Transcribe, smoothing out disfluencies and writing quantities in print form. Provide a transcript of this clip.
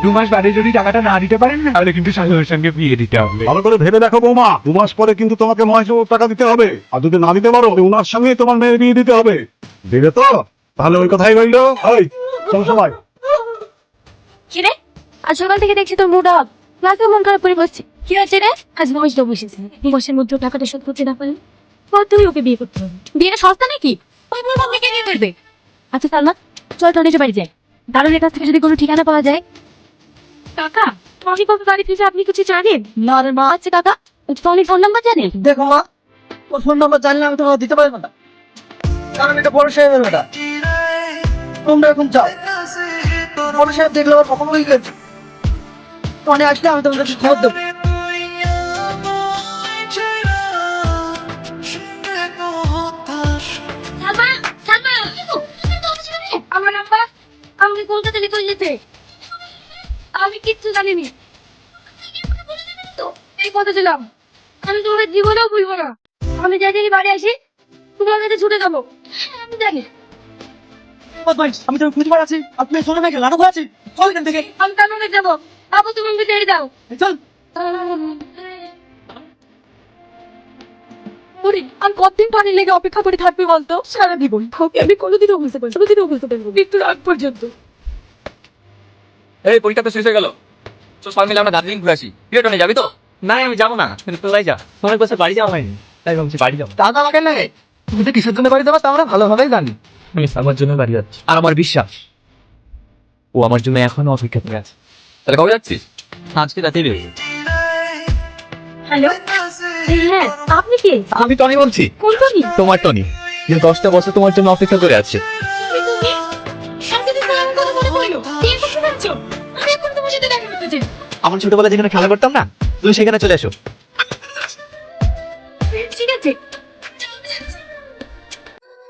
2 মাস বাদে যদি টাকাটা না দিতে পারেন না তাহলে কিন্তু শাশুড়ির সঙ্গে বিয়ে দিতে হবে। ভালো করে ভেবে দেখো বৌমা, 2 মাস পরে কিন্তু তোমাকে মহেশবাবু টাকা দিতে হবে, আর যদি না দিতে পারো ওনার সঙ্গে তোমার মেয়ের বিয়ে দিতে হবে। দেবে তো? তাহলে ওই কথাই রইলো। এই চলো সবাই। কিরে আজ সকাল থেকে দেখছি তোর মুড অফ, ক্লাসে মন খারাপ করে বসছি। কি হচ্ছে রে? আজ মহেশবাবু এসেছে, বসের মধ্যে টাকাটা শোধ করতে না পারলে তুই ওকে বিয়ে করতে হবে। বিয়েটা সস্তা নাকি? ওই বুড়ো বাবুকে বিয়ে করবে। আচ্ছা সালমা, চল টনিজের বাড়ি যাই, দারুণের কাছ থেকে যদি কোনো ঠিকানা পাওয়া যায়। কাকা টনি বাবু বাড়ি থেকে আপনি কিছু জানেন? না রে মা। আচ্ছা কাকা, টনির ফোন নাম্বার জানেন? দেখো মা, ওর ফোন নাম্বার জানলে আমি তোমাকে দিতে পারবো না, কারণ এটা বড় সাহেবের বেটা। তোমরা এখন যাও, বড় সাহেব দেখলে আবার কখন হয়ে গেছে। টনি আসলে আমি তোমাদেরকে খবর দেবো। সালমা, সালমা, আমার নাম্বার আমাকে কলকাতা লিখে যেতে। আমি কিচ্ছু জানিনি তো এই কথা ছিলাম। আমি তোমাকে জীবনেও ভুলবো না। আমি যেদিনই বাড়ি আসি তোমার কাছে ছুটে যাবো। আমি জানি আমি তো খুঁজে পাচ্ছি, আপনি শোনো নাকি লাড়ু খাচ্ছি। চল এখান থেকে, আমি কানুনে যাবো। আবু তুমি আমাকে ছেড়ে দাও। চল। আর কতদিন পানি লেগে অপেক্ষা করে থাকবে বলতো? সারা জীবন। ওকে আমি কোনোদিনও বুঝতে পারবো, কোনোদিনও বুঝতে পারবো মৃত্যুর আগ পর্যন্ত। এই পরীক্ষা তো শেষ হয়ে গেল, তো সবাই মিলে আমরা দার্জিলিং ঘুরে আসি। টনি যাবি তো? না আমি যাবো না, তোরাই যা। অনেক বছর বাড়ি যাওয়া হয়নি, তাই ভাবছি বাড়ি যাবো। দাদা আমাকে লাগে, তুমি তো কিসের জন্য বাড়ি দেবো তা আমরা ভালোভাবেই জানি। আমি আমার জন্য বাড়ি যাচ্ছি, আর আমার বিশ্বাস ও আমার জন্য এখনো অপেক্ষা করে আছে। তাহলে কবে যাচ্ছিস? আজকে রাতে বেরোবো। হ্যালো, হ্যাঁ আপনি কে? আমি টনি বলছি, কোন টনি? তোমার টনি, যে 10টা বছর তোমার জন্য অপেক্ষা করে আছে। তুমি সারাদিন ধরে আমার কথা মনে পড়লো। বিয়ে করতে যাচ্ছ? আমি এখন তোমার সাথে দেখা করতে চাই। আমার ছোটবেলায় যেখানে খেলা করতাম না, তুমি সেখানে চলে এসো। ঠিক আছে,